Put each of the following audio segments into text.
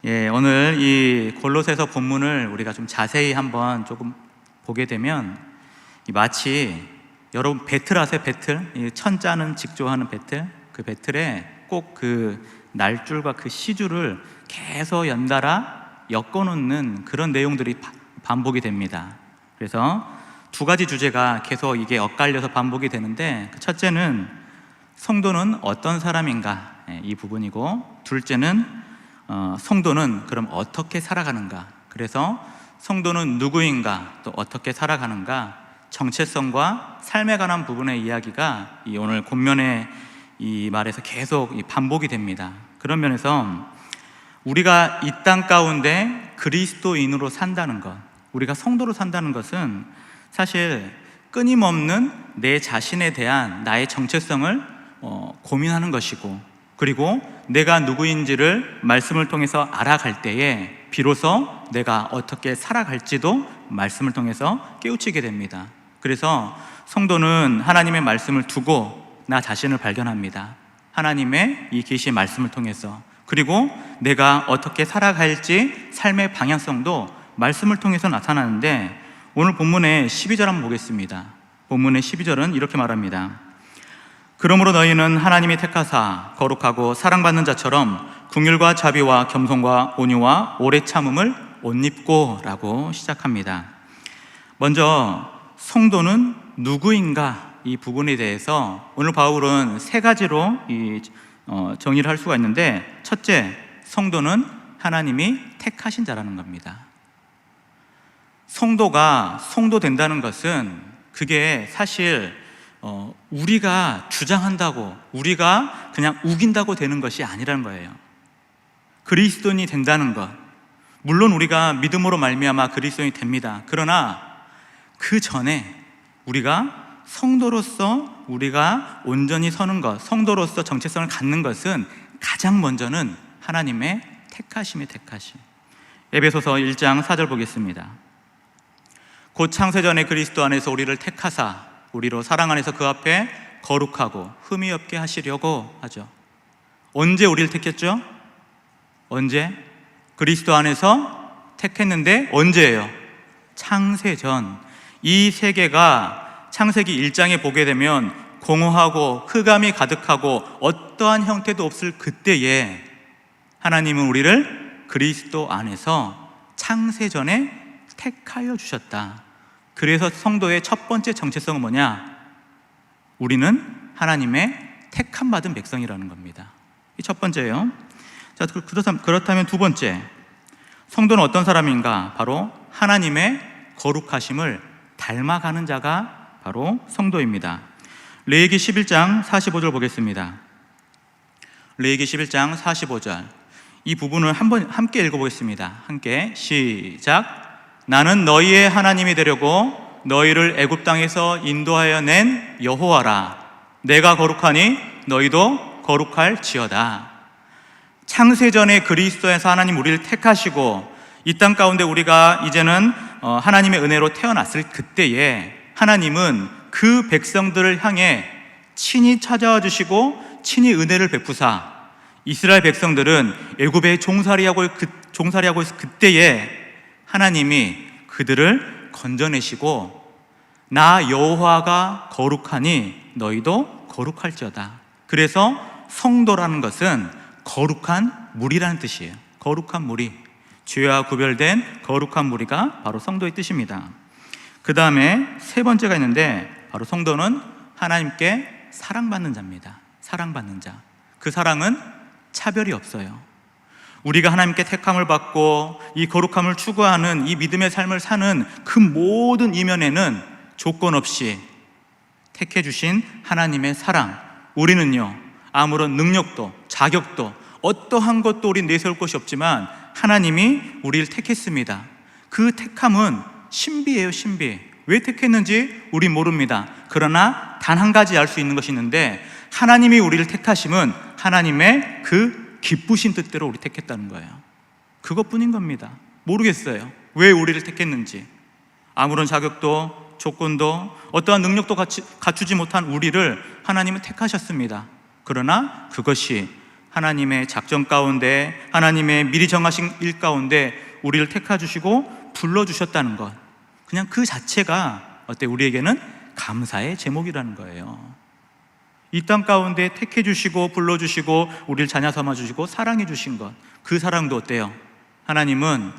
오늘 이 골로새서 본문을 우리가 좀 자세히 한번 조금 보게 되면 마치 여러분 배틀 아세요? 배틀? 이 천자는 직조하는 배틀? 그 배틀에 꼭 그 날줄과 그 시줄을 계속 연달아 엮어놓는 그런 내용들이 반복이 됩니다. 그래서 두 가지 주제가 계속 이게 엇갈려서 반복이 되는데, 그 첫째는 성도는 어떤 사람인가, 이 부분이고, 둘째는 성도는 그럼 어떻게 살아가는가. 그래서 성도는 누구인가, 또 어떻게 살아가는가, 정체성과 삶에 관한 부분의 이야기가 이 오늘 본면의 이 말에서 계속 반복이 됩니다. 그런 면에서 우리가 이 땅 가운데 그리스도인으로 산다는 것, 우리가 성도로 산다는 것은 사실 끊임없는 내 자신에 대한 나의 정체성을 고민하는 것이고, 그리고 내가 누구인지를 말씀을 통해서 알아갈 때에 비로소 내가 어떻게 살아갈지도 말씀을 통해서 깨우치게 됩니다. 그래서 성도는 하나님의 말씀을 두고 나 자신을 발견합니다. 하나님의 이 계시의 말씀을 통해서. 그리고 내가 어떻게 살아갈지 삶의 방향성도 말씀을 통해서 나타나는데, 오늘 본문의 12절 한번 보겠습니다. 본문의 12절은 이렇게 말합니다. 그러므로 너희는 하나님이 택하사 거룩하고 사랑받는 자처럼 긍휼과 자비와 겸손과 온유와 오래 참음을 옷 입고 라고 시작합니다. 먼저 성도는 누구인가, 이 부분에 대해서 오늘 바울은 세 가지로 정의를 할 수가 있는데, 첫째, 성도는 하나님이 택하신 자라는 겁니다. 성도가 성도된다는 것은 그게 사실 우리가 주장한다고, 우리가 그냥 우긴다고 되는 것이 아니라는 거예요. 그리스도인이 된다는 것, 물론 우리가 믿음으로 말미암아 그리스도인이 됩니다. 그러나 그 전에 우리가 성도로서 우리가 온전히 서는 것, 성도로서 정체성을 갖는 것은 가장 먼저는 하나님의 택하심. 에베소서 1장 4절 보겠습니다. 곧 창세전에 그리스도 안에서 우리를 택하사 우리로 사랑 안에서 그 앞에 거룩하고 흠이 없게 하시려고 하죠. 언제 우리를 택했죠? 언제? 그리스도 안에서 택했는데 언제예요? 창세전. 이 세계가 창세기 1장에 보게 되면 공허하고 흑암이 가득하고 어떠한 형태도 없을 그때에 하나님은 우리를 그리스도 안에서 창세전에 택하여 주셨다. 그래서 성도의 첫 번째 정체성은 뭐냐? 우리는 하나님의 택함 받은 백성이라는 겁니다. 이 첫 번째예요. 자, 그렇다면 두 번째, 성도는 어떤 사람인가? 바로 하나님의 거룩하심을 닮아가는 자가 바로 성도입니다. 레위기 11장 45절 보겠습니다. 레위기 11장 45절, 이 부분을 함께 읽어보겠습니다. 함께 시작. 나는 너희의 하나님이 되려고 너희를 애굽 땅에서 인도하여 낸 여호와라. 내가 거룩하니 너희도 거룩할지어다. 창세전에 그리스도에서 하나님 우리를 택하시고 이 땅 가운데 우리가 이제는 하나님의 은혜로 태어났을 그때에 하나님은 그 백성들을 향해 친히 찾아와 주시고 친히 은혜를 베푸사, 이스라엘 백성들은 애굽에 종살이하고 있을 그때에 하나님이 그들을 건져내시고 나 여호와가 거룩하니 너희도 거룩할지어다. 그래서 성도라는 것은 거룩한 무리라는 뜻이에요. 거룩한 무리, 죄와 구별된 거룩한 무리가 바로 성도의 뜻입니다. 그 다음에 세 번째가 있는데, 바로 성도는 하나님께 사랑받는 자입니다. 사랑받는 자. 그 사랑은 차별이 없어요. 우리가 하나님께 택함을 받고 이 거룩함을 추구하는 이 믿음의 삶을 사는 그 모든 이면에는 조건 없이 택해 주신 하나님의 사랑, 우리는요 아무런 능력도 자격도 어떠한 것도 우리 내세울 것이 없지만 하나님이 우리를 택했습니다. 그 택함은 신비예요. 신비. 왜 택했는지 우리 모릅니다. 그러나 단 한 가지 알 수 있는 것이 있는데, 하나님이 우리를 택하심은 하나님의 그 기쁘신 뜻대로 우리 택했다는 거예요. 그것뿐인 겁니다. 모르겠어요, 왜 우리를 택했는지. 아무런 자격도 조건도 어떠한 능력도 갖추지 못한 우리를 하나님은 택하셨습니다. 그러나 그것이 하나님의 작전 가운데, 하나님의 미리 정하신 일 가운데 우리를 택하주시고 불러주셨다는 것, 그냥 그 자체가 우리에게는 감사의 제목이라는 거예요. 이 땅 가운데 택해주시고 불러주시고 우리를 자녀 삼아주시고 사랑해주신 것, 그 사랑도 어때요? 하나님은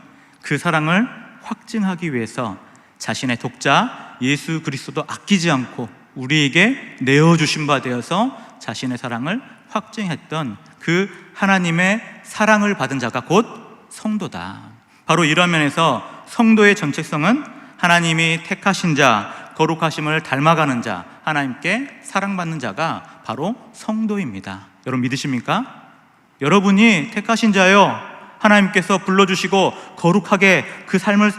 그 사랑을 확증하기 위해서 자신의 독자 예수 그리스도도 아끼지 않고 우리에게 내어주신 바 되어서 자신의 사랑을 확증했던 그 하나님의 사랑을 받은 자가 곧 성도다. 바로 이런 면에서 성도의 정체성은 하나님이 택하신 자, 거룩하심을 닮아가는 자, 하나님께 사랑받는 자가 바로 성도입니다. 여러분 믿으십니까? 여러분이 택하신 자요, 하나님께서 불러주시고 거룩하게 그 삶을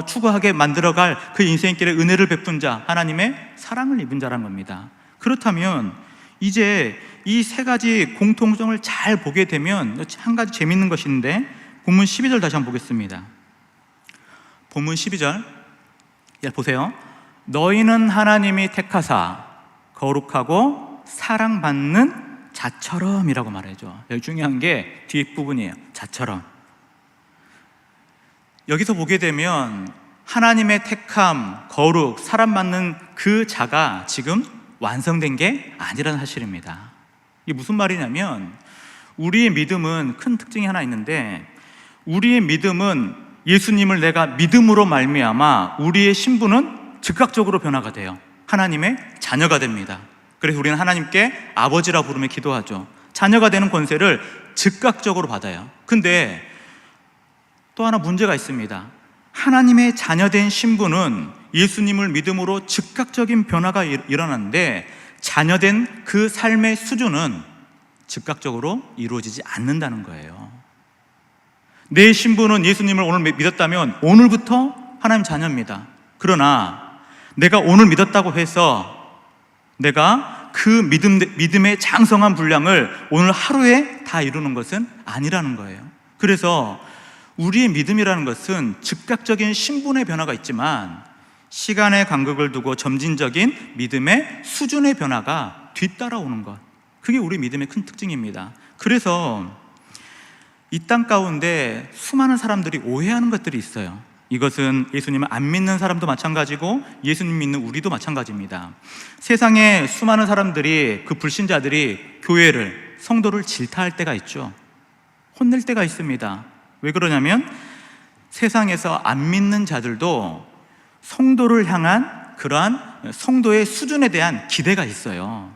추구하게 만들어갈 그 인생길에 은혜를 베푼 자, 하나님의 사랑을 입은 자란 겁니다. 그렇다면 이제 이 세 가지 공통점을 잘 보게 되면 한 가지 재밌는 것이 있는데, 본문 12절 다시 한번 보겠습니다. 본문 12절 보세요. 너희는 하나님이 택하사 거룩하고 사랑받는 자처럼 이라고 말해줘. 여기 중요한 게 뒷부분이에요. 자처럼. 여기서 보게 되면 하나님의 택함, 거룩, 사랑받는 그 자가 지금 완성된 게 아니라는 사실입니다. 이게 무슨 말이냐면, 우리의 믿음은 큰 특징이 하나 있는데, 우리의 믿음은 예수님을 내가 믿음으로 말미암아 우리의 신분은 즉각적으로 변화가 돼요. 하나님의 자녀가 됩니다. 그래서 우리는 하나님께 아버지라 부르며 기도하죠. 자녀가 되는 권세를 즉각적으로 받아요. 근데 또 하나 문제가 있습니다. 하나님의 자녀된 신분은 예수님을 믿음으로 즉각적인 변화가 일어나는데, 자녀된 그 삶의 수준은 즉각적으로 이루어지지 않는다는 거예요. 내 신분은 예수님을 오늘 믿었다면 오늘부터 하나님 자녀입니다. 그러나 내가 오늘 믿었다고 해서 내가 그 믿음의 장성한 분량을 오늘 하루에 다 이루는 것은 아니라는 거예요. 그래서 우리의 믿음이라는 것은 즉각적인 신분의 변화가 있지만, 시간의 간격을 두고 점진적인 믿음의 수준의 변화가 뒤따라오는 것, 그게 우리 믿음의 큰 특징입니다. 그래서 이 땅 가운데 수많은 사람들이 오해하는 것들이 있어요. 이것은 예수님을 안 믿는 사람도 마찬가지고 예수님 믿는 우리도 마찬가지입니다. 세상에 수많은 사람들이, 그 불신자들이 교회를, 성도를 질타할 때가 있죠. 혼낼 때가 있습니다. 왜 그러냐면 세상에서 안 믿는 자들도 성도를 향한 그러한 성도의 수준에 대한 기대가 있어요.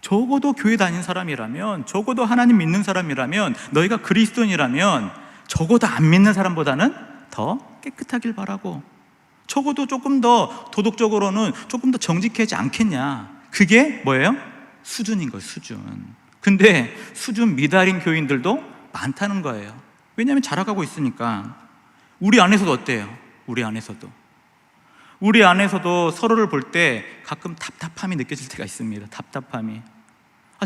적어도 교회 다닌 사람이라면, 적어도 하나님 믿는 사람이라면, 너희가 그리스도인이라면 적어도 안 믿는 사람보다는 더 깨끗하길 바라고, 적어도 조금 더 도덕적으로는 조금 더 정직하지 않겠냐. 그게 뭐예요? 수준인 거예요, 수준. 근데 수준 미달인 교인들도 많다는 거예요. 왜냐하면 자라가고 있으니까. 우리 안에서도 어때요? 우리 안에서도 서로를 볼 때 가끔 답답함이 느껴질 때가 있습니다. 답답함이.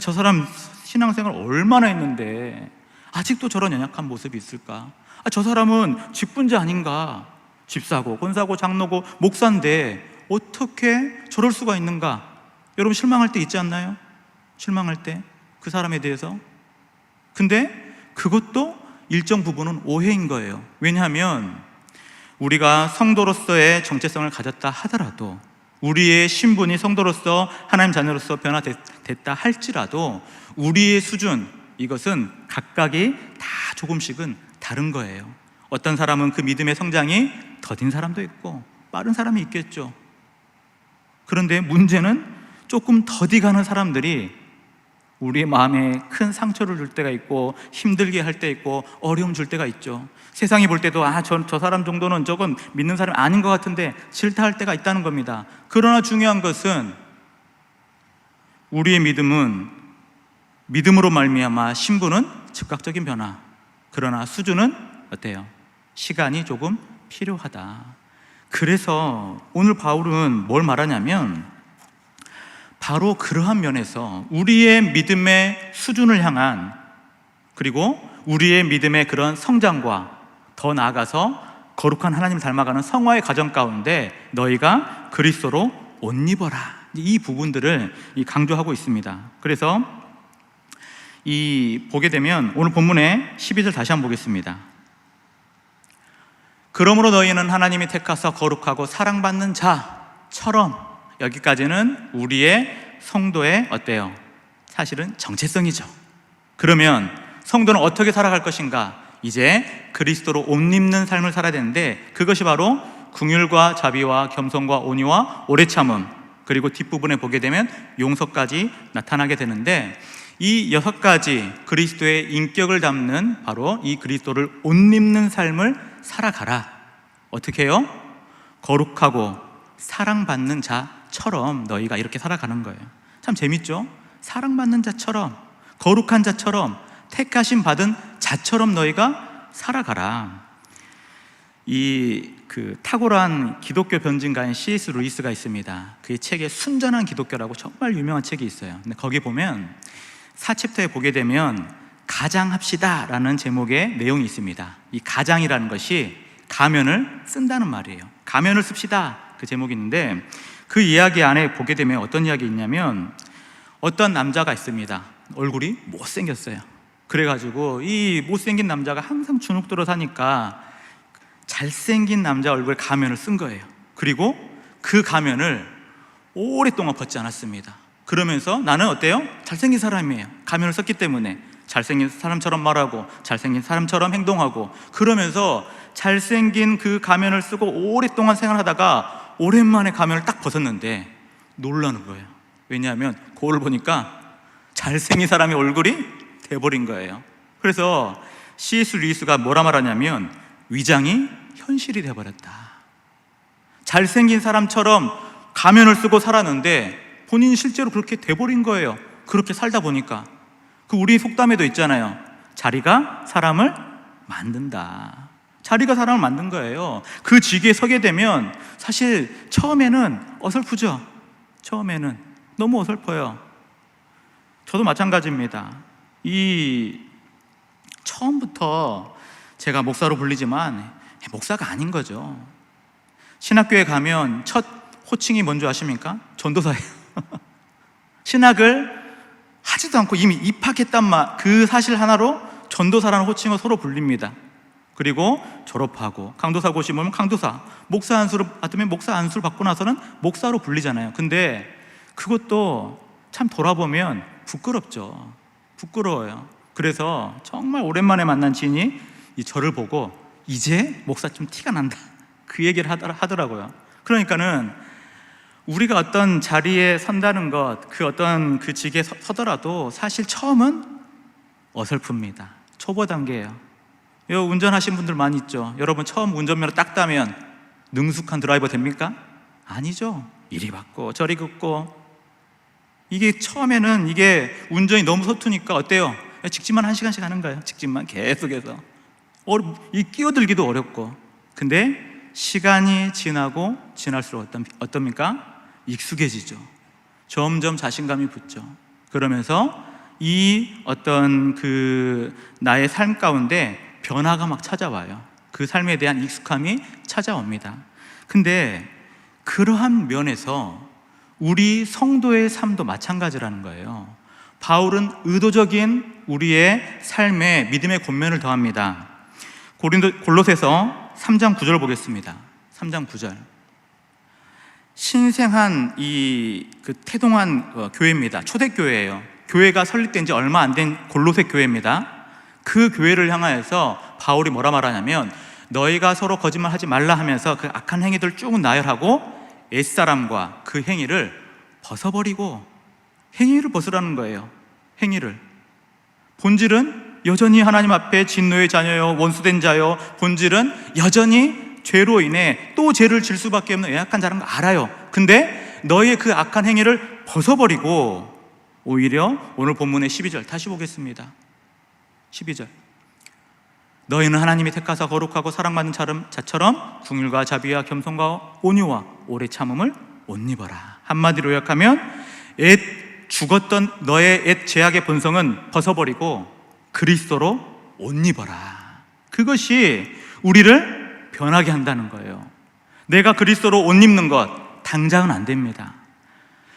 저 사람 신앙생활 얼마나 했는데 아직도 저런 연약한 모습이 있을까? 저 사람은 직분자 아닌가? 집사고 권사고 장로고 목사인데 어떻게 저럴 수가 있는가? 여러분 실망할 때 있지 않나요? 실망할 때 그 사람에 대해서. 근데 그것도 일정 부분은 오해인 거예요. 왜냐하면 우리가 성도로서의 정체성을 가졌다 하더라도, 우리의 신분이 성도로서 하나님 자녀로서 변화됐다 할지라도 우리의 수준, 이것은 각각이 다 조금씩은 다른 거예요. 어떤 사람은 그 믿음의 성장이 더딘 사람도 있고 빠른 사람이 있겠죠. 그런데 문제는 조금 더디가는 사람들이 우리의 마음에 큰 상처를 줄 때가 있고, 힘들게 할 때 있고, 어려움 줄 때가 있죠. 세상이 볼 때도 저 사람 정도는 저건 믿는 사람이 아닌 것 같은데 질타할 때가 있다는 겁니다. 그러나 중요한 것은 우리의 믿음은, 믿음으로 말미암아 신분은 즉각적인 변화, 그러나 수준은 어때요? 시간이 조금 필요하다. 그래서 오늘 바울은 뭘 말하냐면, 바로 그러한 면에서 우리의 믿음의 수준을 향한, 그리고 우리의 믿음의 그런 성장과 더 나아가서 거룩한 하나님을 닮아가는 성화의 과정 가운데 너희가 그리스도로 옷 입어라, 이 부분들을 강조하고 있습니다. 그래서 보게 되면 오늘 본문의 12절 다시 한번 보겠습니다. 그러므로 너희는 하나님이 택하사 거룩하고 사랑받는 자처럼, 여기까지는 우리의 성도의 어때요? 사실은 정체성이죠. 그러면 성도는 어떻게 살아갈 것인가? 이제 그리스도로 옷 입는 삶을 살아야 되는데, 그것이 바로 긍휼과 자비와 겸손과 온유와 오래 참음, 그리고 뒷부분에 보게 되면 용서까지 나타나게 되는데, 이 6가지 그리스도의 인격을 담는 바로 이 그리스도를 옷 입는 삶을 살아가라. 어떻게 해요? 거룩하고 사랑받는 자처럼 너희가 이렇게 살아가는 거예요. 참 재밌죠? 사랑받는 자처럼, 거룩한 자처럼, 택하심 받은 자처럼 너희가 살아가라. 그 탁월한 기독교 변증가인 C.S. 루이스가 있습니다. 그의 책에 순전한 기독교라고 정말 유명한 책이 있어요. 근데 거기 보면 4챕터에 보게 되면 가장합시다 라는 제목의 내용이 있습니다. 이 가장이라는 것이 가면을 쓴다는 말이에요. 가면을 씁시다, 그 제목이 있는데, 그 이야기 안에 보게 되면 어떤 이야기 있냐면, 어떤 남자가 있습니다. 얼굴이 못생겼어요. 그래가지고 이 못생긴 남자가 항상 주눅들어 사니까 잘생긴 남자 얼굴에 가면을 쓴 거예요. 그리고 그 가면을 오랫동안 벗지 않았습니다. 그러면서 나는 어때요? 잘생긴 사람이에요. 가면을 썼기 때문에 잘생긴 사람처럼 말하고 잘생긴 사람처럼 행동하고, 그러면서 잘생긴 그 가면을 쓰고 오랫동안 생활하다가 오랜만에 가면을 딱 벗었는데 놀라는 거예요. 왜냐하면 거울을 보니까 잘생긴 사람의 얼굴이 돼버린 거예요. 그래서 C.S. 루이스가 뭐라 말하냐면, 위장이 현실이 돼버렸다. 잘생긴 사람처럼 가면을 쓰고 살았는데 본인이 실제로 그렇게 돼버린 거예요. 그렇게 살다 보니까. 그 우리 속담에도 있잖아요. 자리가 사람을 만든다. 자리가 사람을 만든 거예요. 그 직위에 서게 되면 사실 처음에는 어설프죠. 처음에는 너무 어설퍼요. 저도 마찬가지입니다. 처음부터 제가 목사로 불리지만 목사가 아닌 거죠. 신학교에 가면 첫 호칭이 뭔지 아십니까? 전도사예요. 신학을 하지도 않고 이미 입학했단 그 사실 하나로 전도사라는 호칭을 서로 불립니다. 그리고 졸업하고 강도사 고시 보면 강도사, 목사 안수를 받으면 목사 안수를 받고 나서는 목사로 불리잖아요. 근데 그것도 참 돌아보면 부끄럽죠. 부끄러워요. 그래서 정말 오랜만에 만난 지인이 저를 보고 이제 목사 좀 티가 난다, 그 얘기를 하더라고요. 그러니까는 우리가 어떤 자리에 선다는 것, 어떤 그 직에 서더라도 사실 처음은 어설픕니다. 초보 단계예요. 운전하신 분들 많이 있죠. 여러분 처음 운전면허 딱 따면 능숙한 드라이버 됩니까? 아니죠. 이리 받고 저리 긋고, 이게 처음에는 이게 운전이 너무 서투니까 어때요? 직진만 1시간씩 하는 거예요. 직진만 계속해서 끼어들기도 어렵고. 근데 시간이 지나고 지날수록 어떻습니까? 익숙해지죠. 점점 자신감이 붙죠. 그러면서 나의 삶 가운데 변화가 막 찾아와요. 그 삶에 대한 익숙함이 찾아옵니다. 근데 그러한 면에서 우리 성도의 삶도 마찬가지라는 거예요. 바울은 의도적인 우리의 삶에 믿음의 권면을 더합니다. 골로새서 3장 9절 보겠습니다. 3장 9절. 신생한 태동한 교회입니다. 초대교회예요. 교회가 설립된 지 얼마 안 된 골로새 교회입니다. 그 교회를 향하여서 바울이 뭐라 말하냐면, 너희가 서로 거짓말하지 말라 하면서 그 악한 행위들을 쭉 나열하고 옛사람과 그 행위를 벗어버리고, 행위를 벗으라는 거예요. 행위를. 본질은 여전히 하나님 앞에 진노의 자녀요, 원수된 자요. 본질은 여전히 죄로 인해 또 죄를 질 수밖에 없는 연약한 자라는 거 알아요. 근데 너희의 그 악한 행위를 벗어버리고, 오히려 오늘 본문의 12절 다시 보겠습니다. 12절. 너희는 하나님이 택하사 거룩하고 사랑받는 자처럼 긍휼과 자비와 겸손과 온유와 오래 참음을 옷 입어라. 한마디로 요약하면 죽었던 너의 옛 죄악의 본성은 벗어버리고 그리스도로 옷 입어라. 그것이 우리를 변하게 한다는 거예요. 내가 그리스도로 옷 입는 것 당장은 안 됩니다.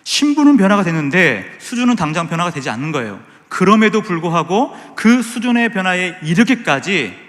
신분은 변화가 되는데 수준은 당장 변화가 되지 않는 거예요. 그럼에도 불구하고 그 수준의 변화에 이르기까지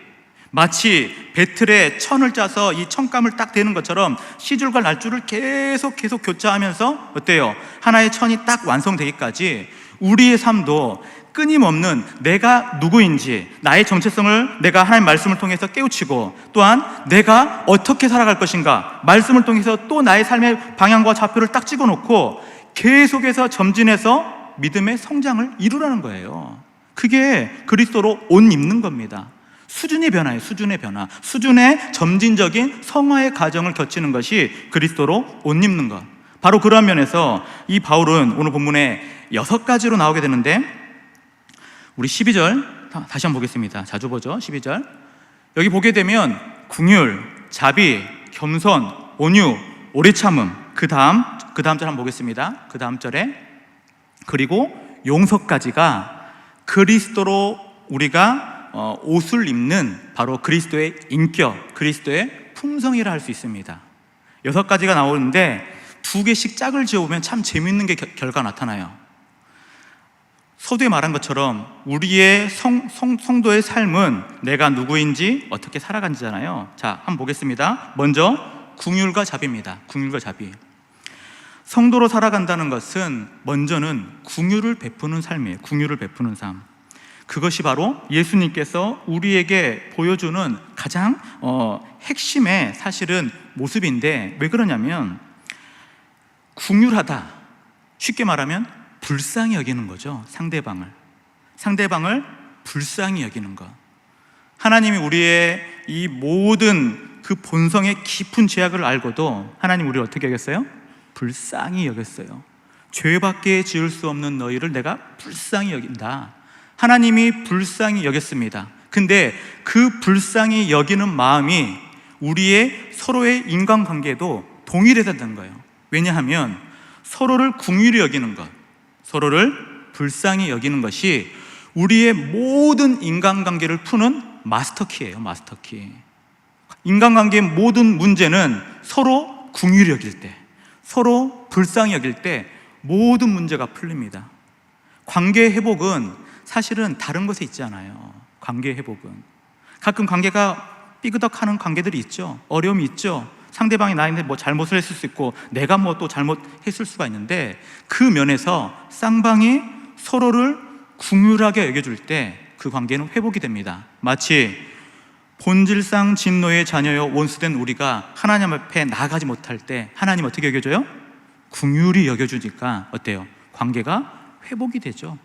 마치 배틀에 천을 짜서 이 천감을 딱 대는 것처럼 시줄과 날줄을 계속 교차하면서 어때요? 하나의 천이 딱 완성되기까지 우리의 삶도 끊임없는 내가 누구인지, 나의 정체성을 내가 하나님의 말씀을 통해서 깨우치고, 또한 내가 어떻게 살아갈 것인가, 말씀을 통해서 또 나의 삶의 방향과 좌표를 딱 찍어놓고 계속해서 점진해서 믿음의 성장을 이루라는 거예요. 그게 그리스도로 옷 입는 겁니다. 수준의 변화예요. 수준의 변화, 수준의 점진적인 성화의 과정을 거치는 것이 그리스도로 옷 입는 것. 바로 그러한 면에서 이 바울은 오늘 본문에 6가지로 나오게 되는데, 우리 12절 다시 한번 보겠습니다. 자주 보죠. 12절 여기 보게 되면 긍휼, 자비, 겸손, 온유, 오래 참음, 그 다음 절 한번 보겠습니다. 그 다음 절에 그리고 용서까지가 그리스도로 우리가 옷을 입는 바로 그리스도의 인격, 그리스도의 품성이라 할 수 있습니다. 6가지가 나오는데 2개씩 짝을 지어보면 참 재밌는 게 결과 나타나요. 서두에 말한 것처럼 우리의 성도의 삶은 내가 누구인지 어떻게 살아간지잖아요. 자, 한번 보겠습니다. 먼저 긍휼과 자비입니다. 긍휼과 자비. 성도로 살아간다는 것은 먼저는 긍휼을 베푸는 삶이에요. 긍휼을 베푸는 삶. 그것이 바로 예수님께서 우리에게 보여주는 가장 핵심의 사실은 모습인데, 왜 그러냐면 긍휼하다, 쉽게 말하면 불쌍히 여기는 거죠. 상대방을 불쌍히 여기는 것. 하나님이 우리의 이 모든 그 본성의 깊은 죄악을 알고도 하나님 우리를 어떻게 여겼어요? 불쌍히 여겼어요. 죄밖에 지을 수 없는 너희를 내가 불쌍히 여긴다. 하나님이 불쌍히 여겼습니다. 근데 그 불쌍히 여기는 마음이 우리의 서로의 인간관계에도 동일하다는 거예요. 왜냐하면 서로를 긍휼히 여기는 것, 서로를 불쌍히 여기는 것이 우리의 모든 인간관계를 푸는 마스터키예요. 마스터키. 인간관계의 모든 문제는 서로 긍휼히 여길 때, 서로 불쌍히 여길 때 모든 문제가 풀립니다. 관계 회복은 사실은 다른 것에 있지 않아요. 관계 회복은 가끔 관계가 삐그덕하는 관계들이 있죠. 어려움이 있죠. 상대방이 나한테 뭐 잘못을 했을 수 있고 내가 뭐 또 잘못했을 수가 있는데, 그 면에서 쌍방이 서로를 긍휼하게 여겨줄 때 그 관계는 회복이 됩니다. 마치 본질상 진노의 자녀여 원수된 우리가 하나님 앞에 나아가지 못할 때 하나님 어떻게 여겨줘요? 긍휼히 여겨주니까 어때요? 관계가 회복이 되죠.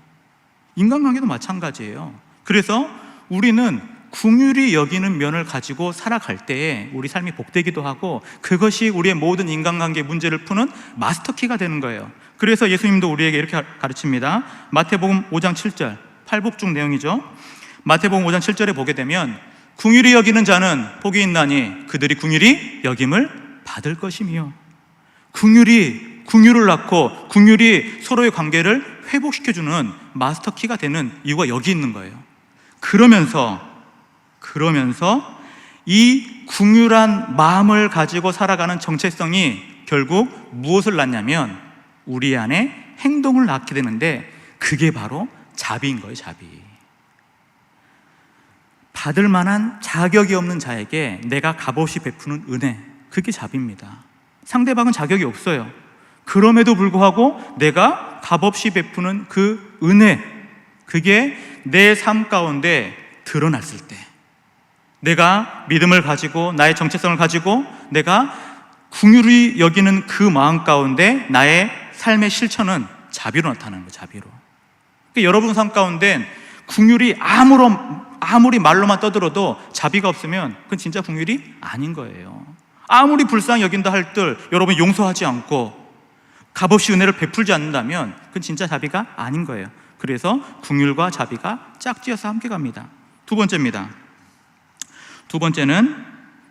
인간관계도 마찬가지예요. 그래서 우리는 긍휼히 여기는 면을 가지고 살아갈 때에 우리 삶이 복되기도 하고, 그것이 우리의 모든 인간관계 문제를 푸는 마스터키가 되는 거예요. 그래서 예수님도 우리에게 이렇게 가르칩니다. 마태복음 5장 7절, 팔복중 내용이죠. 마태복음 5장 7절에 보게 되면 긍휼히 여기는 자는 복이 있나니 그들이 긍휼히 여김을 받을 것이며, 긍휼을 낳고 긍휼이 서로의 관계를 회복시켜주는 마스터키가 되는 이유가 여기 있는 거예요. 그러면서 이 긍휼한 마음을 가지고 살아가는 정체성이 결국 무엇을 낳냐면 우리 안에 행동을 낳게 되는데, 그게 바로 자비인 거예요. 자비. 받을 만한 자격이 없는 자에게 내가 값없이 베푸는 은혜, 그게 자비입니다. 상대방은 자격이 없어요. 그럼에도 불구하고 내가 값없이 베푸는 그 은혜, 그게 내 삶 가운데 드러났을 때, 내가 믿음을 가지고 나의 정체성을 가지고 내가 긍휼히 여기는 그 마음 가운데 나의 삶의 실천은 자비로 나타나는 거예요. 자비로. 그러니까 여러분 삶 가운데 긍휼이 아무리 말로만 떠들어도 자비가 없으면 그건 진짜 긍휼이 아닌 거예요. 아무리 불쌍히 여긴다 할들 여러분 용서하지 않고 값없이 은혜를 베풀지 않는다면 그건 진짜 자비가 아닌 거예요. 그래서 긍휼과 자비가 짝지어서 함께 갑니다. 두 번째입니다. 두 번째는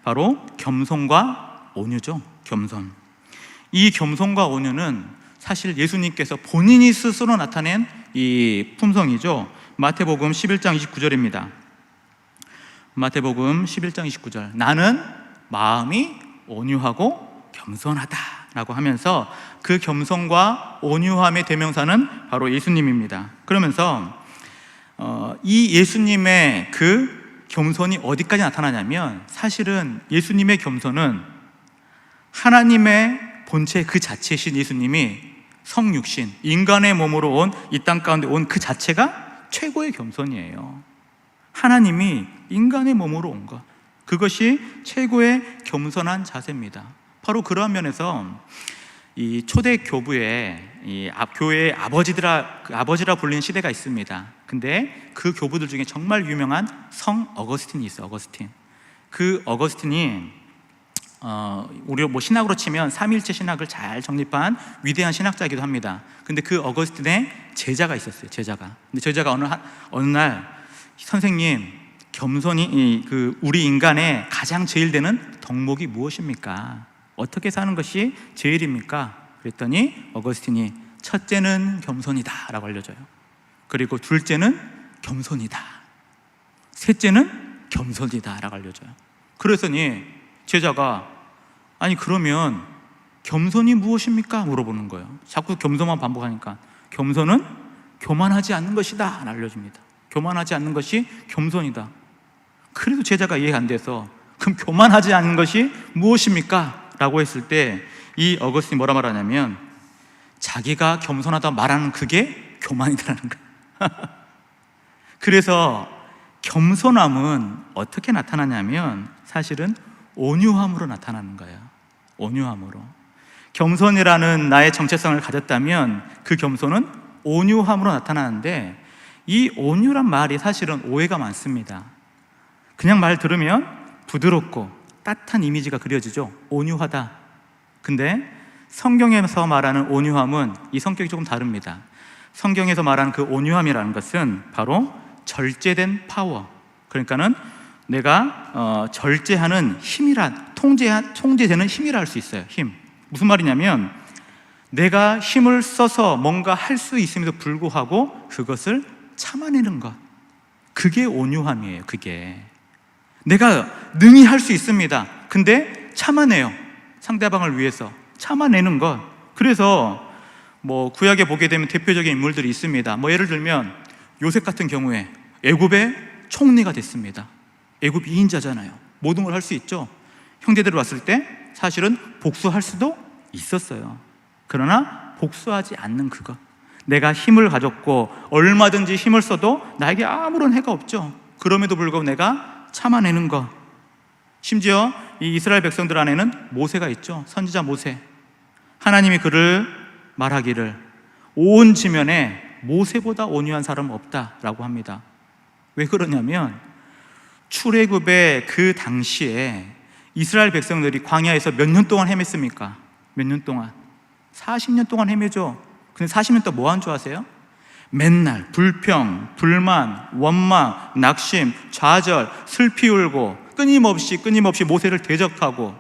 바로 겸손과 온유죠. 겸손. 이 겸손과 온유는 사실 예수님께서 본인이 스스로 나타낸 이 품성이죠. 마태복음 11장 29절입니다. 마태복음 11장 29절. 나는 마음이 온유하고 겸손하다 라고 하면서 그 겸손과 온유함의 대명사는 바로 예수님입니다. 그러면서 이 예수님의 그 겸손이 어디까지 나타나냐면, 사실은 예수님의 겸손은 하나님의 본체 그 자체이신 예수님이 성육신, 인간의 몸으로 온 이 땅 가운데 온 그 자체가 최고의 겸손이에요. 하나님이 인간의 몸으로 온 것, 그것이 최고의 겸손한 자세입니다. 바로 그러한 면에서 이 초대 교부에 이 교회의 아버지라 불리는 시대가 있습니다. 근데 그 교부들 중에 정말 유명한 성 어거스틴이 있어요. 어거스틴. 그 어거스틴이 우리 뭐 신학으로 치면 삼위일체 신학을 잘 정립한 위대한 신학자이기도 합니다. 근데 그 어거스틴의 제자가 있었어요. 근데 제자가 어느 날 선생님, 겸손이 우리 인간의 가장 제일 되는 덕목이 무엇입니까? 어떻게 사는 것이 제일입니까? 그랬더니 어거스틴이 첫째는 겸손이다 라고 알려줘요. 그리고 둘째는 겸손이다, 셋째는 겸손이다 라고 알려줘요. 그랬더니 제자가 아니 그러면 겸손이 무엇입니까? 물어보는 거예요. 자꾸 겸손만 반복하니까 겸손은 교만하지 않는 것이다 라고 알려줍니다. 교만하지 않는 것이 겸손이다. 그래도 제자가 이해가 안 돼서 그럼 교만하지 않는 것이 무엇입니까? 라고 했을 때 이 어거스틴이 뭐라 말하냐면 자기가 겸손하다 말하는 그게 교만이라는 거예요. 그래서 겸손함은 어떻게 나타나냐면 사실은 온유함으로 나타나는 거예요. 온유함으로. 겸손이라는 나의 정체성을 가졌다면 그 겸손은 온유함으로 나타나는데, 이 온유란 말이 사실은 오해가 많습니다. 그냥 말 들으면 부드럽고 따뜻한 이미지가 그려지죠. 온유하다. 근데 성경에서 말하는 온유함은 이 성격이 조금 다릅니다. 성경에서 말하는 그 온유함이라는 것은 바로 절제된 파워, 그러니까는 내가 절제하는 힘이라, 통제되는 힘이라 할 수 있어요. 힘. 무슨 말이냐면 내가 힘을 써서 뭔가 할 수 있음에도 불구하고 그것을 참아내는 것, 그게 온유함이에요. 그게 내가 능히 할 수 있습니다. 근데 참아내요. 상대방을 위해서 참아내는 것. 그래서 뭐 구약에 보게 되면 대표적인 인물들이 있습니다. 뭐 예를 들면 요셉 같은 경우에 애굽의 총리가 됐습니다. 애굽 2인자잖아요. 모든 걸 할 수 있죠. 형제들을 왔을 때 사실은 복수할 수도 있었어요. 그러나 복수하지 않는 그것, 내가 힘을 가졌고 얼마든지 힘을 써도 나에게 아무런 해가 없죠. 그럼에도 불구하고 내가 참아내는 것. 심지어 이 이스라엘 백성들 안에는 모세가 있죠. 선지자 모세. 하나님이 그를 말하기를 온 지면에 모세보다 온유한 사람은 없다라고 합니다. 왜 그러냐면 출애굽의 그 당시에 이스라엘 백성들이 광야에서 몇 년 동안 헤맸습니까? 몇 년 동안? 40년 동안 헤매죠. 근데 40년 동안 뭐 한 줄 아세요? 맨날 불평, 불만, 원망, 낙심, 좌절, 슬피 울고 끊임없이 모세를 대적하고,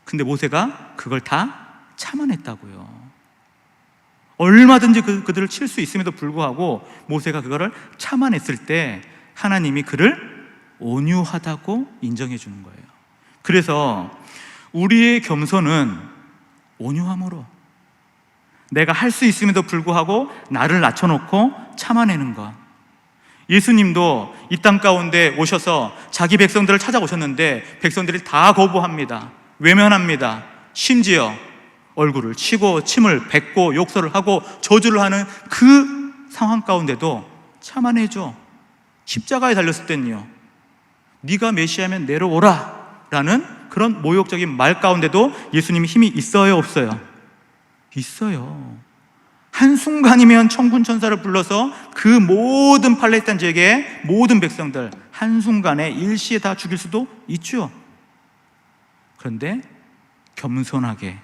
근데 모세가 그걸 다 참아냈다고요. 얼마든지 그들을 칠 수 있음에도 불구하고 모세가 그거를 참아냈을 때 하나님이 그를 온유하다고 인정해 주는 거예요. 그래서 우리의 겸손은 온유함으로, 내가 할 수 있음에도 불구하고 나를 낮춰놓고 참아내는 것. 예수님도 이 땅 가운데 오셔서 자기 백성들을 찾아오셨는데 백성들이 다 거부합니다. 외면합니다. 심지어 얼굴을 치고 침을 뱉고 욕설을 하고 저주를 하는 그 상황 가운데도 참아내죠. 십자가에 달렸을 땐요, 네가 메시아면 내려오라 라는 그런 모욕적인 말 가운데도 예수님이 힘이 있어요, 없어요? 있어요. 한순간이면 천군 천사를 불러서 그 모든 팔레스타인 지역의 모든 백성들 한순간에 일시에 다 죽일 수도 있죠. 그런데 겸손하게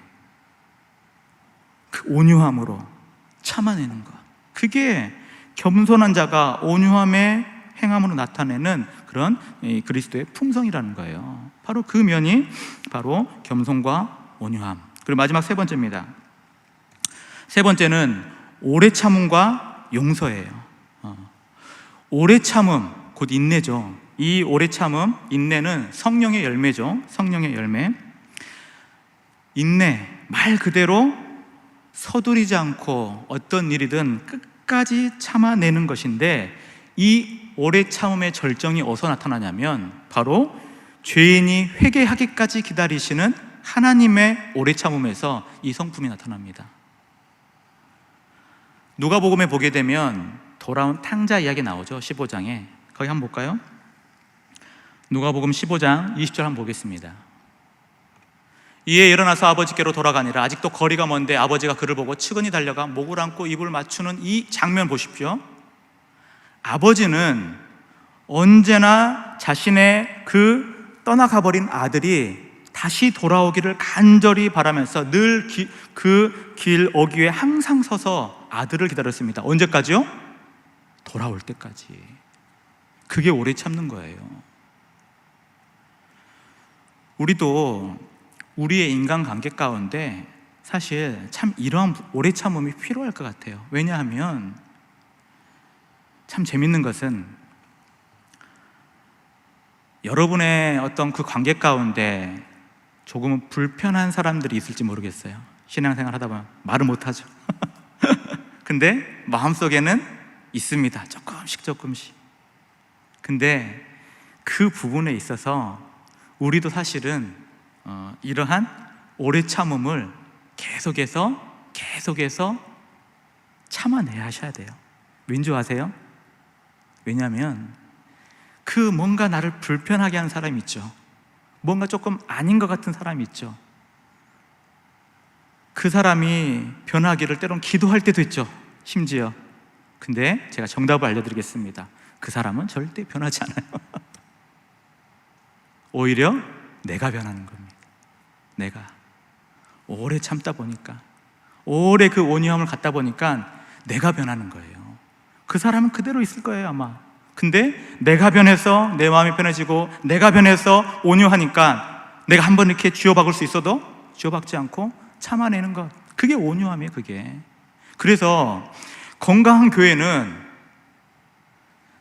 그 온유함으로 참아내는 것, 그게 겸손한 자가 온유함의 행함으로 나타내는 그런 그리스도의 품성이라는 거예요. 바로 그 면이 바로 겸손과 온유함. 그리고 마지막 세 번째입니다. 세 번째는 오래 참음과 용서예요. 오래 참음 곧 인내죠. 이 오래 참음, 인내는 성령의 열매죠. 성령의 열매. 인내, 말 그대로 서두르지 않고 어떤 일이든 끝까지 참아내는 것인데, 이 오래 참음의 절정이 어디서 나타나냐면 바로 죄인이 회개하기까지 기다리시는 하나님의 오래 참음에서 이 성품이 나타납니다. 누가복음에 보게 되면 돌아온 탕자 이야기 나오죠. 15장에. 거기 한번 볼까요? 누가복음 15장 20절 한번 보겠습니다. 이에 일어나서 아버지께로 돌아가니라. 아직도 거리가 먼데 아버지가 그를 보고 측은히 달려가 목을 안고 입을 맞추는 이 장면 보십시오. 아버지는 언제나 자신의 그 떠나가버린 아들이 다시 돌아오기를 간절히 바라면서 늘 그 길 어귀에 항상 서서 아들을 기다렸습니다. 언제까지요? 돌아올 때까지. 그게 오래 참는 거예요. 우리도 우리의 인간관계 가운데 사실 참 이러한 오래 참음이 필요할 것 같아요. 왜냐하면 참 재밌는 것은 여러분의 어떤 그 관계 가운데 조금은 불편한 사람들이 있을지 모르겠어요. 신앙생활 하다 보면 말을 못하죠. 근데 마음속에는 있습니다. 조금씩. 근데 그 부분에 있어서 우리도 사실은 이러한 오래 참음을 계속해서 참아내야 하셔야 돼요. 왠지 아세요? 왜냐하면 그 뭔가 나를 불편하게 하는 사람이 있죠. 뭔가 조금 아닌 것 같은 사람이 있죠. 그 사람이 변하기를 때론 기도할 때도 있죠. 심지어. 근데 제가 정답을 알려드리겠습니다. 그 사람은 절대 변하지 않아요. 오히려 내가 변하는 겁니다. 내가 오래 참다 보니까, 오래 그 온유함을 갖다 보니까 내가 변하는 거예요. 그 사람은 그대로 있을 거예요 아마. 근데 내가 변해서 내 마음이 편해지고 내가 변해서 온유하니까 내가 한번 이렇게 쥐어박을 수 있어도 쥐어박지 않고 참아내는 것, 그게 온유함이에요. 그게. 그래서 건강한 교회는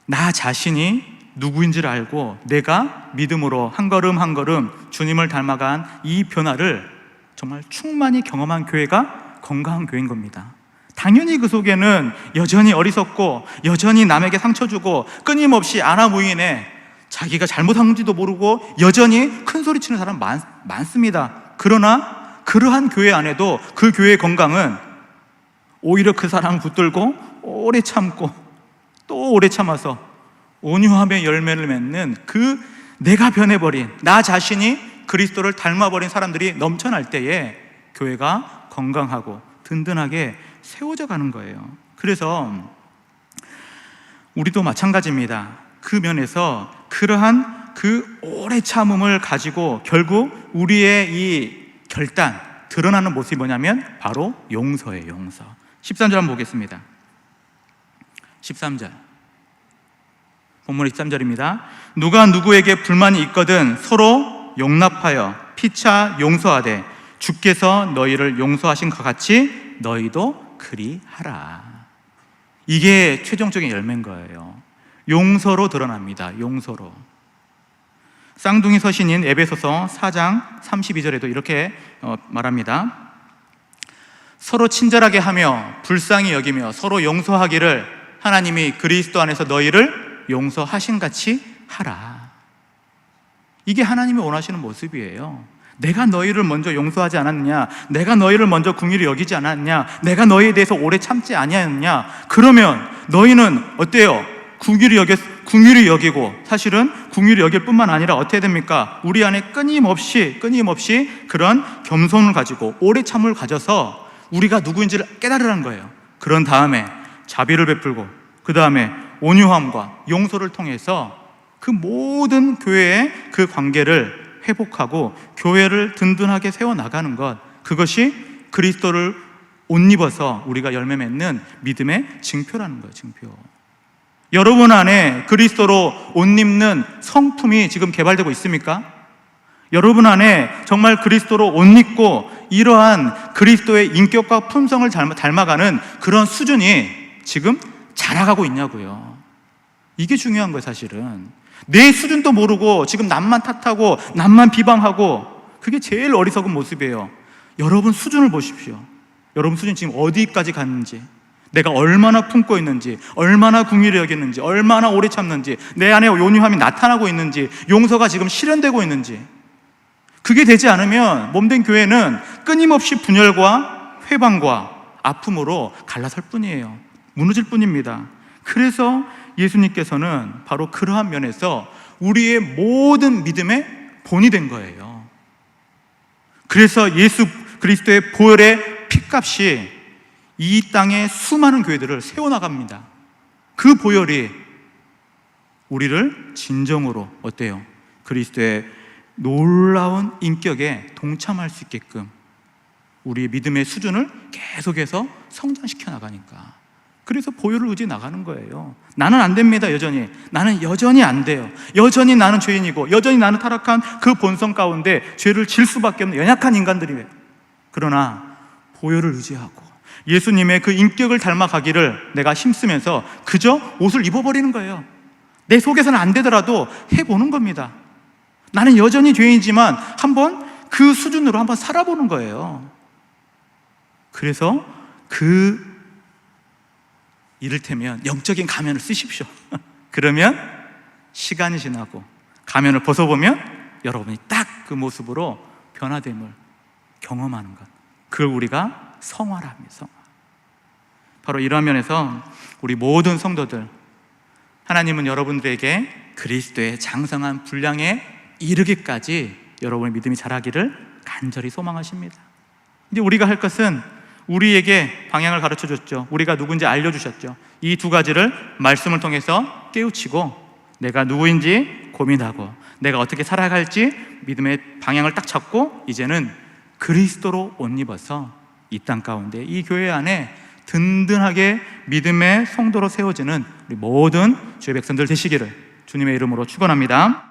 나 자신이 누구인지를 알고 내가 믿음으로 한 걸음 한 걸음 주님을 닮아간 이 변화를 정말 충만히 경험한 교회가 건강한 교회인 겁니다. 당연히 그 속에는 여전히 어리석고 여전히 남에게 상처 주고 끊임없이 아나무인에 자기가 잘못한지도 모르고 여전히 큰 소리 치는 사람 많습니다. 그러나 그러한 교회 안에도 그 교회의 건강은 오히려 그 사람을 붙들고 오래 참고 또 오래 참아서 온유함의 열매를 맺는 그 내가 변해버린 나 자신이 그리스도를 닮아버린 사람들이 넘쳐날 때에 교회가 건강하고 든든하게 세워져 가는 거예요. 그래서 우리도 마찬가지입니다. 그 면에서 그러한 그 오래 참음을 가지고 결국 우리의 이 결단, 드러나는 모습이 뭐냐면 바로 용서예요. 용서. 13절 한번 보겠습니다. 13절 본문 13절입니다. 누가 누구에게 불만이 있거든 서로 용납하여 피차 용서하되 주께서 너희를 용서하신 것 같이 너희도 그리하라. 이게 최종적인 열매인 거예요. 용서로 드러납니다. 용서로. 쌍둥이 서신인 에베소서 4장 32절에도 이렇게 말합니다. 서로 친절하게 하며 불쌍히 여기며 서로 용서하기를 하나님이 그리스도 안에서 너희를 용서하신 같이 하라. 이게 하나님이 원하시는 모습이에요. 내가 너희를 먼저 용서하지 않았느냐, 내가 너희를 먼저 긍휼히 여기지 않았느냐, 내가 너희에 대해서 오래 참지 아니하였느냐, 그러면 너희는 어때요? 긍휼히 여기고, 사실은 긍휼히 여길 뿐만 아니라 어떻게 됩니까? 우리 안에 끊임없이 그런 겸손을 가지고 오래 참을 가져서 우리가 누구인지를 깨달으라는 거예요. 그런 다음에 자비를 베풀고 그 다음에 온유함과 용서를 통해서 그 모든 교회의 그 관계를 회복하고 교회를 든든하게 세워나가는 것, 그것이 그리스도를 옷 입어서 우리가 열매 맺는 믿음의 증표라는 거예요. 증표. 여러분 안에 그리스도로 옷 입는 성품이 지금 개발되고 있습니까? 여러분 안에 정말 그리스도로 옷 입고 이러한 그리스도의 인격과 품성을 닮아가는 그런 수준이 지금 자라가고 있냐고요. 이게 중요한 거예요. 사실은 내 수준도 모르고 지금 남만 탓하고 남만 비방하고, 그게 제일 어리석은 모습이에요. 여러분 수준을 보십시오. 여러분 수준 지금 어디까지 갔는지, 내가 얼마나 품고 있는지, 얼마나 긍휼히 여겼는지, 얼마나 오래 참는지, 내 안에 온유함이 나타나고 있는지, 용서가 지금 실현되고 있는지. 그게 되지 않으면 몸된 교회는 끊임없이 분열과 회방과 아픔으로 갈라설 뿐이에요. 무너질 뿐입니다. 그래서 예수님께서는 바로 그러한 면에서 우리의 모든 믿음의 본이 된 거예요. 그래서 예수 그리스도의 보혈의 피값이 이 땅의 수많은 교회들을 세워나갑니다. 그 보혈이 우리를 진정으로 어때요? 그리스도의 놀라운 인격에 동참할 수 있게끔 우리의 믿음의 수준을 계속해서 성장시켜 나가니까. 그래서 보혈을 의지해 나가는 거예요. 나는 안 됩니다. 여전히 나는 여전히 안 돼요. 여전히 나는 죄인이고 여전히 나는 타락한 그 본성 가운데 죄를 질 수밖에 없는 연약한 인간들이에요. 그러나 보혈을 의지하고 예수님의 그 인격을 닮아가기를 내가 힘쓰면서 그저 옷을 입어버리는 거예요. 내 속에서는 안 되더라도 해보는 겁니다. 나는 여전히 죄인이지만 한번 그 수준으로 한번 살아보는 거예요. 그래서 그 이를테면 영적인 가면을 쓰십시오. 그러면 시간이 지나고 가면을 벗어보면 여러분이 딱 그 모습으로 변화됨을 경험하는 것, 그걸 우리가 성화라 합니다. 성화. 바로 이러한 면에서 우리 모든 성도들, 하나님은 여러분들에게 그리스도의 장성한 분량에 이르기까지 여러분의 믿음이 자라기를 간절히 소망하십니다. 이제 우리가 할 것은 우리에게 방향을 가르쳐 줬죠. 우리가 누군지 알려주셨죠. 이 두 가지를 말씀을 통해서 깨우치고 내가 누구인지 고민하고 내가 어떻게 살아갈지 믿음의 방향을 딱 잡고 이제는 그리스도로 옷 입어서 이 땅 가운데 이 교회 안에 든든하게 믿음의 성도로 세워지는 우리 모든 주의 백성들 되시기를 주님의 이름으로 축원합니다.